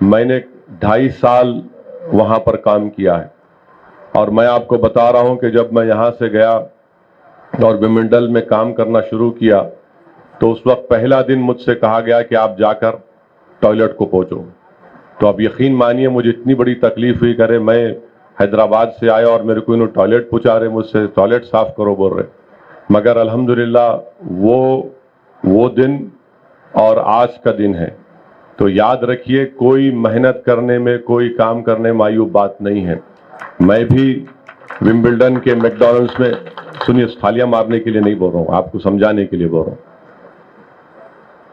میں نے 2.5 سال وہاں پر کام کیا ہے، اور میں آپ کو بتا رہا ہوں کہ جب میں یہاں سے گیا اور ومبلڈن میں کام کرنا شروع کیا تو اس وقت پہلا دن مجھ سے کہا گیا کہ آپ جا کر ٹوائلٹ کو پہنچو. تو اب یقین مانیے مجھے اتنی بڑی تکلیف ہوئی، کرے میں حیدرآباد سے آیا اور میرے کو انہوں ٹوائلٹ پہنچا رہے، مجھ سے ٹوائلٹ صاف کرو بول رہے. مگر الحمدللہ وہ دن اور آج کا دن ہے. تو یاد رکھیے کوئی محنت کرنے میں، کوئی کام کرنے میں معیوب بات نہیں ہے. میں بھی ومبلڈن کے میکڈونلڈس میں، سنیے تھالیاں مارنے کے لیے نہیں بول رہا ہوں، آپ کو سمجھانے کے لیے بول رہا ہوں.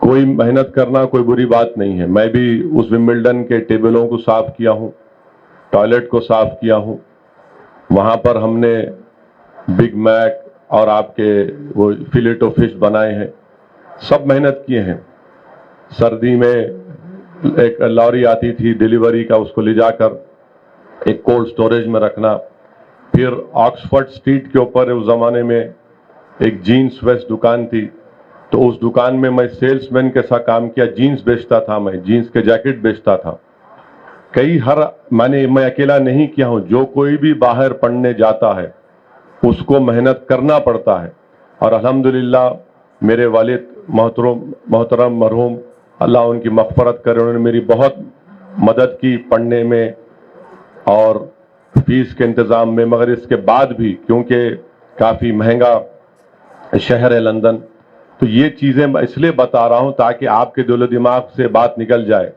کوئی محنت کرنا کوئی بری بات نہیں ہے. میں بھی اس ومبلڈن کے ٹیبلوں کو صاف کیا ہوں، ٹوائلٹ کو صاف کیا ہوں. وہاں پر ہم نے بگ میک اور آپ کے وہ فلیٹو فش بنائے ہیں، سب محنت کیے ہیں. سردی میں ایک لاری آتی تھی ڈیلیوری کا، اس کو لے جا کر ایک کولڈ سٹوریج میں رکھنا. پھر آکسفورڈ اسٹریٹ کے اوپر اس زمانے میں ایک جینس ویسٹ دکان تھی، تو اس دکان میں میں سیلس مین کے ساتھ کام کیا. جینس بیچتا تھا، میں جینس کے جیکٹ بیچتا تھا. میں اکیلا نہیں کیا ہوں، جو کوئی بھی باہر پڑھنے جاتا ہے اس کو محنت کرنا پڑتا ہے. اور الحمدللہ میرے والد محترم مرحوم، اللہ ان کی مغفرت کرے، انہوں نے میری بہت مدد کی پڑھنے میں اور فیس کے انتظام میں. مگر اس کے بعد بھی کیونکہ کافی مہنگا شہر ہے لندن، تو یہ چیزیں میں اس لیے بتا رہا ہوں تاکہ آپ کے دل و دماغ سے بات نکل جائے.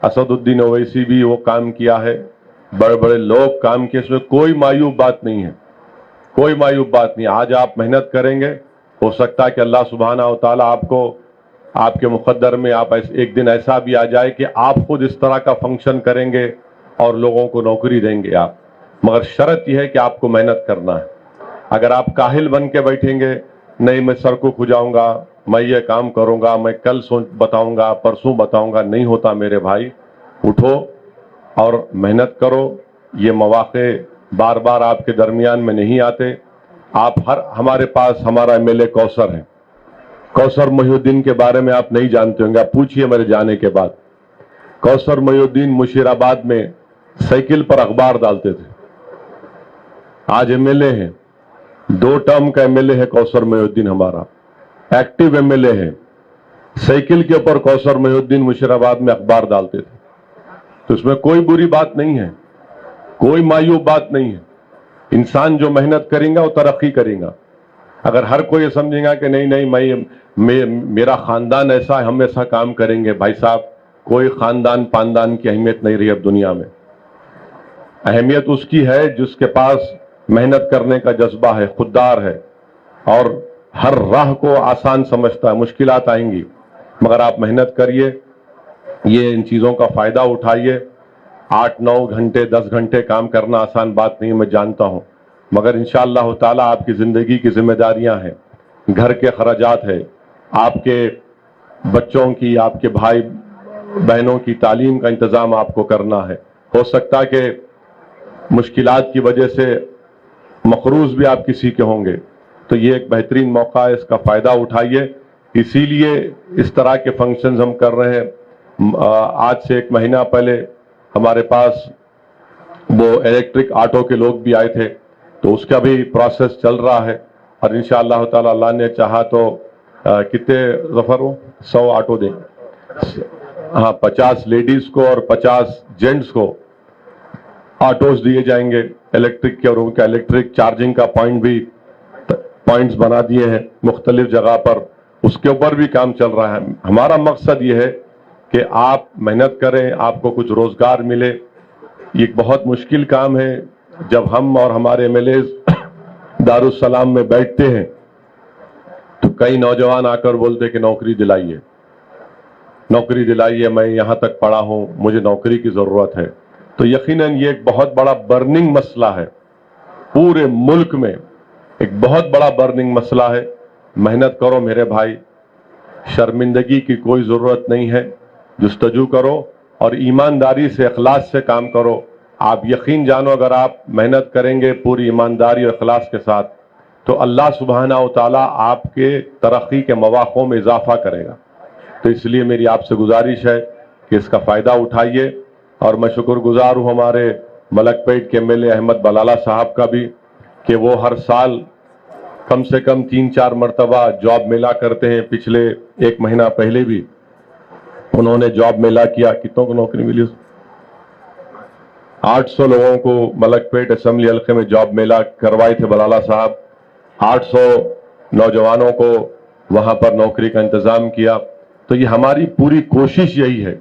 اسد الدین اویسی بھی وہ کام کیا ہے، بڑے بڑے لوگ کام کیے، اس میں کوئی معیوب بات نہیں ہے، کوئی معیوب بات نہیں. آج آپ محنت کریں گے، ہو سکتا ہے کہ اللہ سبحانہ و تعالیٰ آپ کو، آپ کے مقدر میں آپ ایک دن ایسا بھی آ جائے کہ آپ خود اس طرح کا فنکشن کریں گے اور لوگوں کو نوکری دیں گے آپ. مگر شرط یہ ہے کہ آپ کو محنت کرنا ہے. اگر آپ کاہل بن کے بیٹھیں گے، نہیں میں سر کو کھجاؤں گا، میں یہ کام کروں گا، میں کل بتاؤں گا، پرسوں بتاؤں گا، نہیں ہوتا میرے بھائی. اٹھو اور محنت کرو. یہ مواقع بار بار آپ کے درمیان میں نہیں آتے. ہمارے پاس ہمارا ایم ایل اے کوثر ہے، کوثر محی الدین کے بارے میں آپ نہیں جانتے ہوں گے، آپ پوچھئے میرے جانے کے بعد. کوثر محی الدین مشیر آباد میں سائیکل پر اخبار ڈالتے تھے. آج ایم ایل اے ہیں، 2 ٹرم کا ایم ایل اے ہے کوثر محی الدین، ہمارا ایکٹیو ایم ایل اے ہے. سائیکل کے اوپر کوثر محی الدین مشیر آباد میں اخبار ڈالتے تھے. تو اس میں کوئی بری بات نہیں ہے، کوئی معیوب بات نہیں ہے. انسان جو محنت کرے گا وہ ترقی کرے گا. اگر ہر کوئی سمجھے گا کہ نہیں میرا خاندان ایسا ہے، ہم ایسا کام کریں گے، بھائی صاحب کوئی خاندان پاندان کی اہمیت نہیں رہی اب دنیا میں. اہمیت اس کی ہے جس کے پاس محنت کرنے کا جذبہ ہے، خوددار ہے اور ہر راہ کو آسان سمجھتا ہے. مشکلات آئیں گی مگر آپ محنت کریے، یہ ان چیزوں کا فائدہ اٹھائیے. 8-9 گھنٹے 10 گھنٹے کام کرنا آسان بات نہیں ہے، میں جانتا ہوں، مگر انشاءاللہ تعالیٰ آپ کی زندگی کی ذمہ داریاں ہیں، گھر کے خراجات ہیں، آپ کے بچوں کی، آپ کے بھائی بہنوں کی تعلیم کا انتظام آپ کو کرنا ہے. ہو سکتا کہ مشکلات کی وجہ سے مقروض بھی آپ کسی کے ہوں گے، تو یہ ایک بہترین موقع ہے، اس کا فائدہ اٹھائیے. اسی لیے اس طرح کے فنکشنز ہم کر رہے ہیں. آج سے 1 مہینہ پہلے ہمارے پاس وہ الیکٹرک آٹو کے لوگ بھی آئے تھے، تو اس کا بھی پروسیس چل رہا ہے. اور انشاءاللہ تعالی اللہ نے چاہا تو کتنے ظفر ہو 100 آٹو دیں، ہاں 50 لیڈیز کو اور 50 جینٹس کو آٹوز دیے جائیں گے الیکٹرک کے، اور ان کا الیکٹرک چارجنگ کا پوائنٹس بنا دیے ہیں مختلف جگہ پر. اس کے اوپر بھی کام چل رہا ہے. ہمارا مقصد یہ ہے کہ آپ محنت کریں، آپ کو کچھ روزگار ملے. یہ ایک بہت مشکل کام ہے. جب ہم اور ہمارے ایم ایل ایز دارالسلام میں بیٹھتے ہیں تو کئی نوجوان آ کر بولتے کہ نوکری دلائیے، نوکری دلائیے، میں یہاں تک پڑھا ہوں، مجھے نوکری کی ضرورت ہے. تو یقیناً یہ ایک بہت بڑا برننگ مسئلہ ہے، پورے ملک میں ایک بہت بڑا برننگ مسئلہ ہے. محنت کرو میرے بھائی، شرمندگی کی کوئی ضرورت نہیں ہے. جستجو کرو اور ایمانداری سے، اخلاص سے کام کرو. آپ یقین جانو اگر آپ محنت کریں گے پوری ایمانداری اور اخلاص کے ساتھ تو اللہ سبحانہ و تعالیٰ آپ کے ترقی کے مواقعوں میں اضافہ کرے گا. تو اس لیے میری آپ سے گزارش ہے کہ اس کا فائدہ اٹھائیے. اور میں شکر گزار ہوں ہمارے ملک پیٹ کے MLA احمد بلالہ صاحب کا بھی کہ وہ ہر سال کم سے کم 3-4 مرتبہ جاب میلہ کرتے ہیں. پچھلے 1 مہینہ پہلے بھی انہوں نے جاب میلہ کیا. کتنوں کو نوکری ملی؟ 800 لوگوں کو ملک پیٹ اسمبلی حلقے میں جاب میلہ کروائے تھے بلالہ صاحب. 800 نوجوانوں کو وہاں پر نوکری کا انتظام کیا. تو یہ ہماری پوری کوشش یہی ہے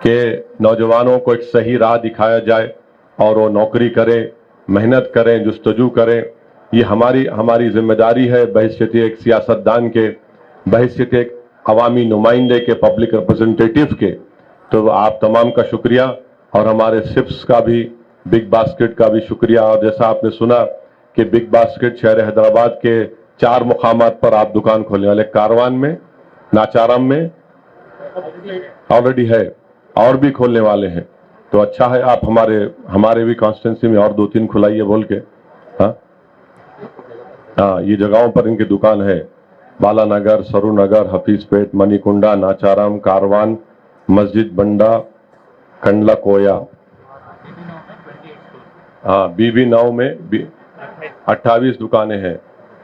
کہ نوجوانوں کو ایک صحیح راہ دکھایا جائے اور وہ نوکری کریں, محنت کریں, جستجو کریں. یہ ہماری ذمہ داری ہے بحیثیت ایک سیاستدان کے, بحیثیت ایک عوامی نمائندے کے, پبلک ریپرزنٹیٹیو کے. تو آپ تمام کا شکریہ اور ہمارے سپس کا بھی, بگ باسکٹ کا بھی شکریہ. اور جیسا آپ نے سنا کہ بگ باسکٹ شہر حیدرآباد کے 4 مقامات پر آپ دکان کھولنے والے, کاروان میں, ناچارم میں آلریڈی ہے, اور بھی کھولنے والے ہیں. تو اچھا ہے آپ ہمارے بھی کانسٹیٹنسی میں اور 2-3 کھلائیے بول کے. ہاں یہ جگہوں پر ان کی دکان ہے. بالا نگر, سرو نگر, حفیظ پیٹ, منی کنڈا, ناچارم, کاروان, مسجد بنڈا, کنڈلا کویا. ہاں BB9 میں 28 دکانیں ہیں.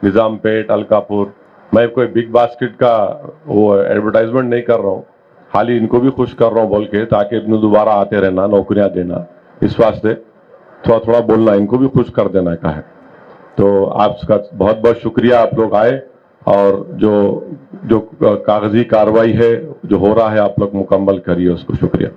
نظام پیٹ, الکاپور. میں کوئی بگ باسکٹ کا وہ ایڈورٹائزمنٹ نہیں کر رہا ہوں, خالی ان کو بھی خوش کر رہا ہوں بول کے, تاکہ ابن دوبارہ آتے رہنا, نوکریاں دینا. اس واسطے تھوڑا بولنا, ان کو بھی خوش کر دینا کا ہے. تو آپ کا بہت بہت شکریہ, آپ لوگ آئے اور جو کاغذی کاروائی ہے جو ہو رہا ہے آپ لوگ مکمل کریے اس کو. شکریہ.